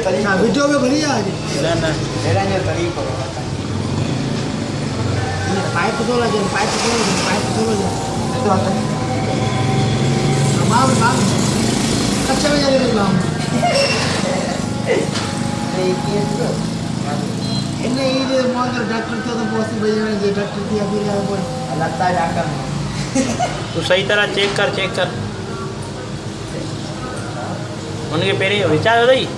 हाँ वीडियो में भरी आज ना मेरा ये तरीको पाइप तो लगे पाइप तो लगे तो आता माम माम कच्चा में जाने माम इन्हें ये मॉडल डॉक्टर तो पॉसिबल है ये डॉक्टर की अभी ना बोल लगता है जाकर तू सही तरह चेक कर उनके पेरे विचार हो रही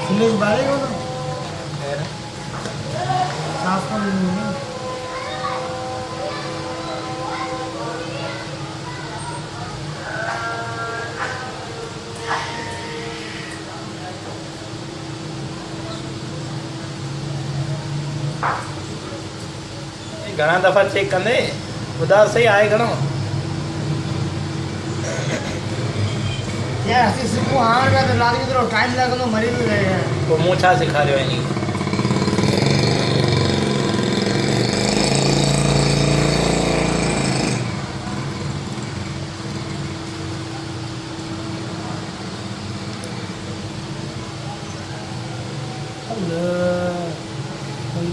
सुनेश बारे को ना साफ कर लेंगे घना दफ़ा चेक कंदे ॿुधायो सही आहे घणो यार ऐसे सिर्फ हार का तो लागी तो टाइम लगा तो मरी भी गए हैं पोइ मूं छा सेखारियो आहे नी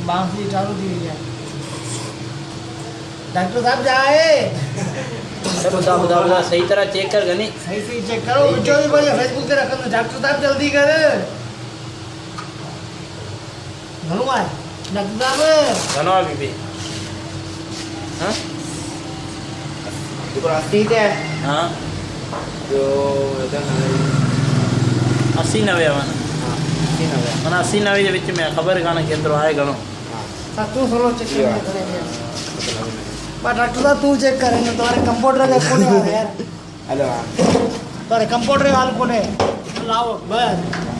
बांसुरी चालू थी है डॉक्टर साहब जाए ॿुधा सही तरह चेक कर गनी सही सही चेक करो जो भी बोले फेसबुक पे रखो डॉक्टर साहब जल्दी कर घणो है डॉक्टर साहब घणो आहे बीबी हाँ जो रास्ते थे हाँ जो इधर 80-90 हाँ 90 माना 80-90 जे विच में ख़बर कान केतिरो आहे घणो हाँ तू सोलो चेक कर पर डॉक्टर साहब तू चेक करेंगे तुम्हारे कंप्यूटर का कौन है यार हेलो तुम्हारे कंप्यूटर का हाल कौन है लाओ बस